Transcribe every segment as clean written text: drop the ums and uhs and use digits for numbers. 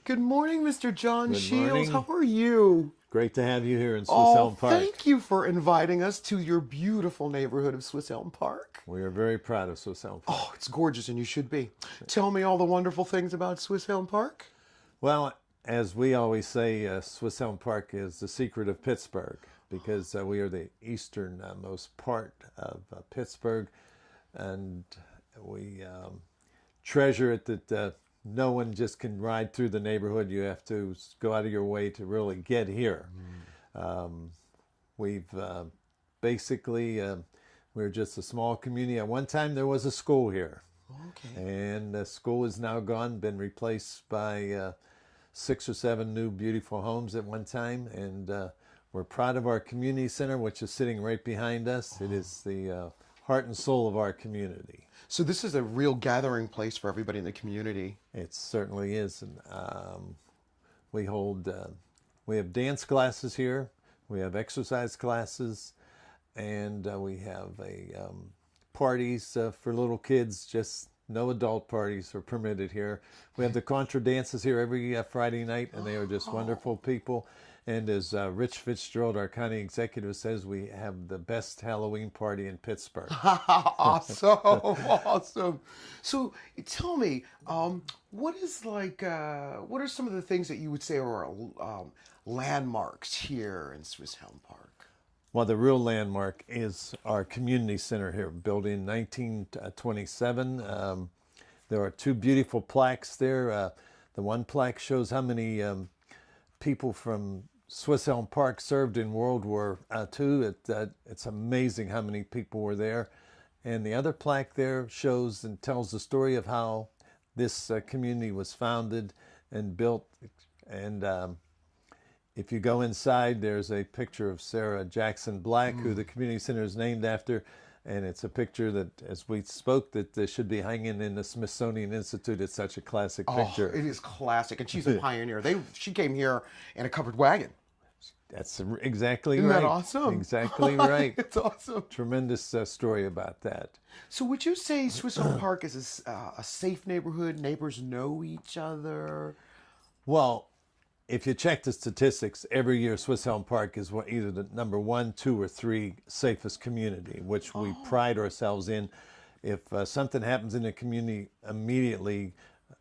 Good morning, Mr. John Good Shields. morning. How are you? Great to have you here in Oh, Swisshelm Park. thank you for inviting us to your beautiful neighborhood of Swisshelm Park. We are very proud of Swisshelm Park. Oh, it's gorgeous, and you should be. Tell me all the wonderful things about Swisshelm Park. Well, as we always say, Swisshelm Park is the secret of Pittsburgh because we are the easternmost part of Pittsburgh, and we treasure it that no one just can ride through the neighborhood. You have to go out of your way to really get here. We've basically, we're just a small community. At one time there was a school here. Okay. And the school is now gone, been replaced by 6 or 7 new beautiful homes at one time. And we're proud of our community center, which is sitting right behind us. It is the heart and soul of our community. So this is a real gathering place for everybody in the community. It certainly is. And we hold, we have dance classes here. We have exercise classes, and we have parties for little kids. Just no adult parties are permitted here. We have the contra dances here every Friday night, and they are just wonderful people. And as Rich Fitzgerald, our county executive, says, we have the best Halloween party in Pittsburgh. Awesome, awesome. So tell me, what are some of the things that you would say are landmarks here in Swisshelm Park? Well, the real landmark is our community center here, built in 1927. There are 2 beautiful plaques there. The one plaque shows how many people from Swisshelm Park served in World War II. It's amazing how many people were there. And the other plaque there shows and tells the story of how this community was founded and built. And if you go inside, there's a picture of Sarah Jackson Black, who the community center is named after. And it's a picture that, as we spoke, that should be hanging in the Smithsonian Institute. It's such a classic picture. Oh, it is classic, and she's a pioneer. She came here in a covered wagon. That's exactly Isn't right. that awesome? Exactly right. It's awesome. Tremendous story about that. So would you say Swisshelm Park is a safe neighborhood? Neighbors know each other? Well, if you check the statistics, every year Swisshelm Park is either the number 1, 2, or 3 safest community, which we pride ourselves in. If something happens in the community, immediately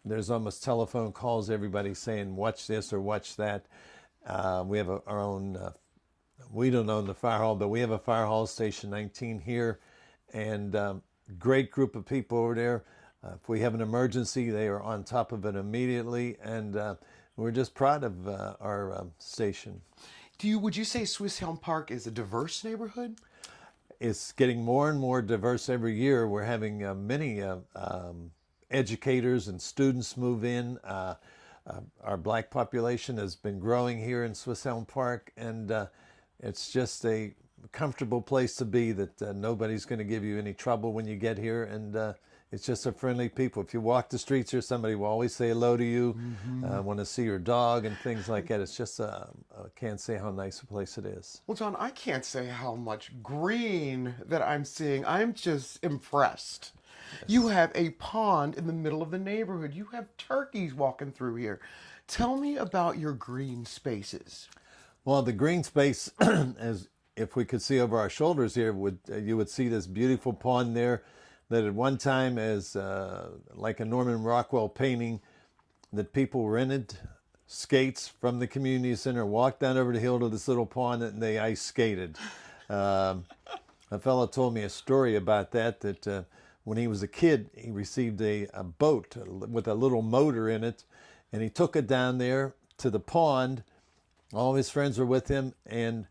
there's almost telephone calls, everybody saying, watch this or watch that. We have our own, we don't own the fire hall, but we have a fire hall, Station 19 here, and great group of people over there. If we have an emergency, they are on top of it immediately, and we're just proud of our station. Would you say Swisshelm Park is a diverse neighborhood? It's getting more and more diverse every year. We're having many educators and students move in. Our black population has been growing here in Swisshelm Park, and it's just a comfortable place to be, that nobody's going to give you any trouble when you get here, and it's just a friendly people. If you walk the streets here, somebody will always say hello to you, want to see your dog and things like that. It's just, I can't say how nice a place it is. Well, John, I can't say how much green that I'm seeing. I'm just impressed. Yes. You have a pond in the middle of the neighborhood. You have turkeys walking through here. Tell me about your green spaces. Well, the green space, as if we could see over our shoulders here, you would see this beautiful pond there that at one time, as like a Norman Rockwell painting, that people rented skates from the community center, walked down over the hill to this little pond, and they ice skated. A fellow told me a story about that when he was a kid, he received a boat with a little motor in it, and he took it down there to the pond. All his friends were with him, and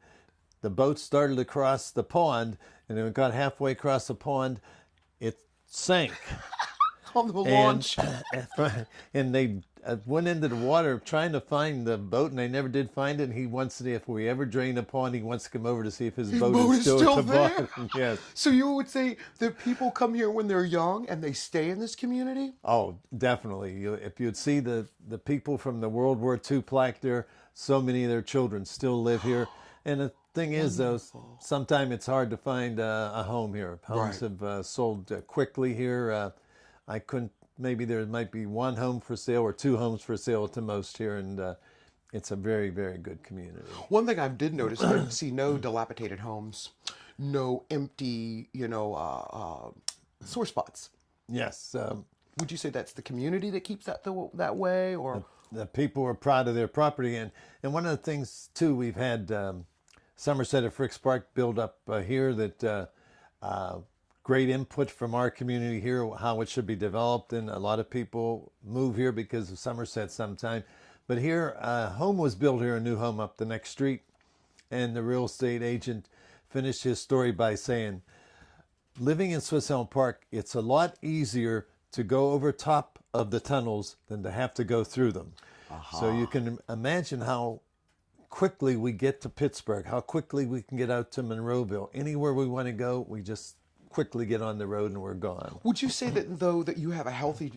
the boat started to cross the pond, and when it got halfway across the pond, it sank. On the launch. And they went into the water trying to find the boat, and they never did find it. And he wants to, if we ever drain a pond, he wants to come over to see if his boat is still at the there. bottom. Yes. So you would say that people come here when they're young and they stay in this community? Oh, definitely. If you'd see the people from the World War II plaque there, so many of their children still live here. And the thing is, though, sometimes it's hard to find a home here. Homes have sold quickly here. I couldn't maybe there might be one home for sale or two homes for sale at the most here, and it's a very, very good community. One thing I did notice, I see no dilapidated homes, no empty, sore spots. Yes. Would you say that's the community that keeps that way, or? The people are proud of their property, and one of the things too, we've had Somerset at Fricks Park build up here that great input from our community here, how it should be developed, and a lot of people move here because of Somerset sometime. But here, a home was built here, a new home up the next street, and the real estate agent finished his story by saying, living in Swisshelm Park, it's a lot easier to go over top of the tunnels than to have to go through them. So you can imagine how quickly we get to Pittsburgh, how quickly we can get out to Monroeville. Anywhere we want to go, we just quickly get on the road and we're gone. Would you say that, though, that you have a healthy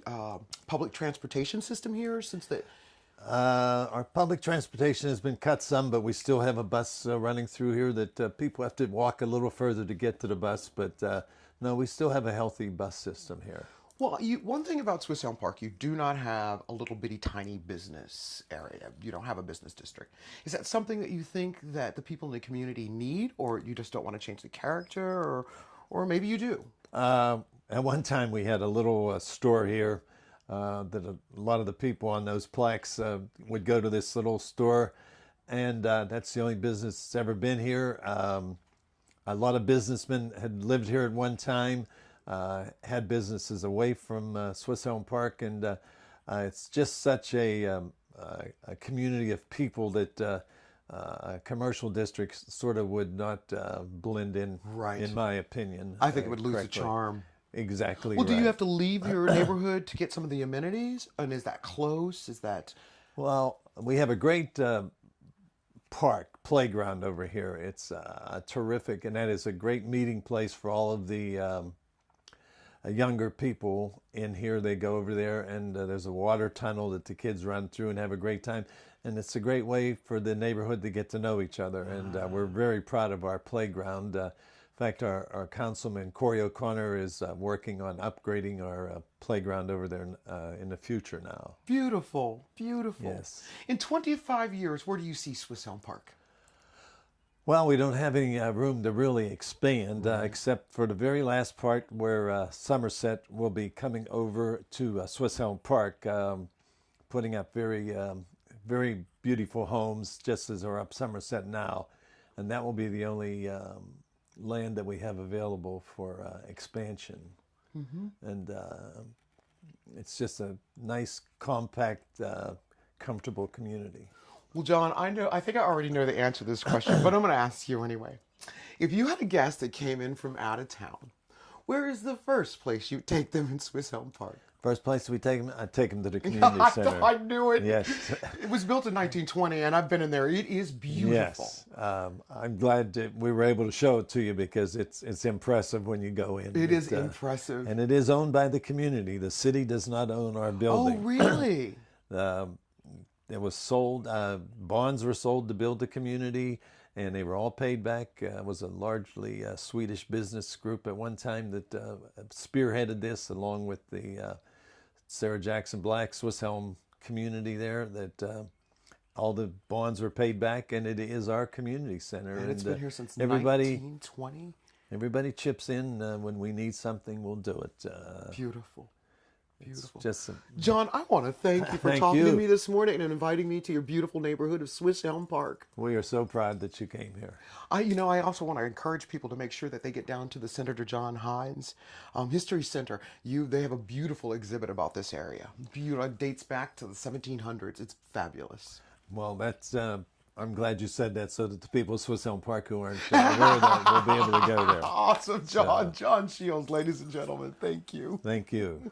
public transportation system here, since that? Our public transportation has been cut some, but we still have a bus running through here that people have to walk a little further to get to the bus. But no, we still have a healthy bus system here. Well, one thing about Swisshelm Park, you do not have a little bitty tiny business area. You don't have a business district. Is that something that you think that the people in the community need, or you just don't want to change the character, or maybe you do? At one time, we had a little store here that a lot of the people on those plaques would go to this little store, and that's the only business that's ever been here. A lot of businessmen had lived here at one time. Had businesses away from Swisshelm Park, and it's just such a community of people that a commercial district sort of would not blend in, Right. in my opinion. I think it would lose the correctly. charm. Exactly. Well, do right. you have to leave your neighborhood to get some of the amenities? And is that close? Is that? Well, we have a great playground over here. It's terrific, and that is a great meeting place for all of the younger people in here. They go over there, and there's a water tunnel that the kids run through and have a great time. And it's a great way for the neighborhood to get to know each other. And we're very proud of our playground. In fact, our councilman, Corey O'Connor, is working on upgrading our playground over there in the future now. Beautiful, beautiful. Yes. In 25 years, where do you see Swisshelm Park? Well, we don't have any room to really expand, except for the very last part where Somerset will be coming over to Swisshelm Park, putting up very beautiful homes, just as are up Somerset now. And that will be the only land that we have available for expansion. And it's just a nice, compact, comfortable community. Well, John, I think I already know the answer to this question, but I'm going to ask you anyway. If you had a guest that came in from out of town, where is the first place you'd take them in Swisshelm Park? First place we take them, I take them to the community center. I knew it. Yes. It was built in 1920, and I've been in there. It is beautiful. Yes. I'm glad that we were able to show it to you, because it's impressive when you go in. It is impressive. And it is owned by the community. The city does not own our building. Oh, really? It was sold, bonds were sold to build the community, and they were all paid back. It was a largely Swedish business group at one time that spearheaded this, along with the Sarah Jackson Black Swisshelm community there, that all the bonds were paid back, and it is our community center. And it's been here since everybody, 1920? Everybody chips in. When we need something, we'll do it. Beautiful. Beautiful. John, I want to thank you for talking to me this morning and inviting me to your beautiful neighborhood of Swisshelm Park. We are so proud that you came here. I also want to encourage people to make sure that they get down to the Senator John Heinz History Center. They have a beautiful exhibit about this area. It dates back to the 1700s. It's fabulous. Well, that's. I'm glad you said that, so that the people of Swisshelm Park who aren't aware of that will be able to go there. Awesome, John. John Shields, ladies and gentlemen. Thank you. Thank you.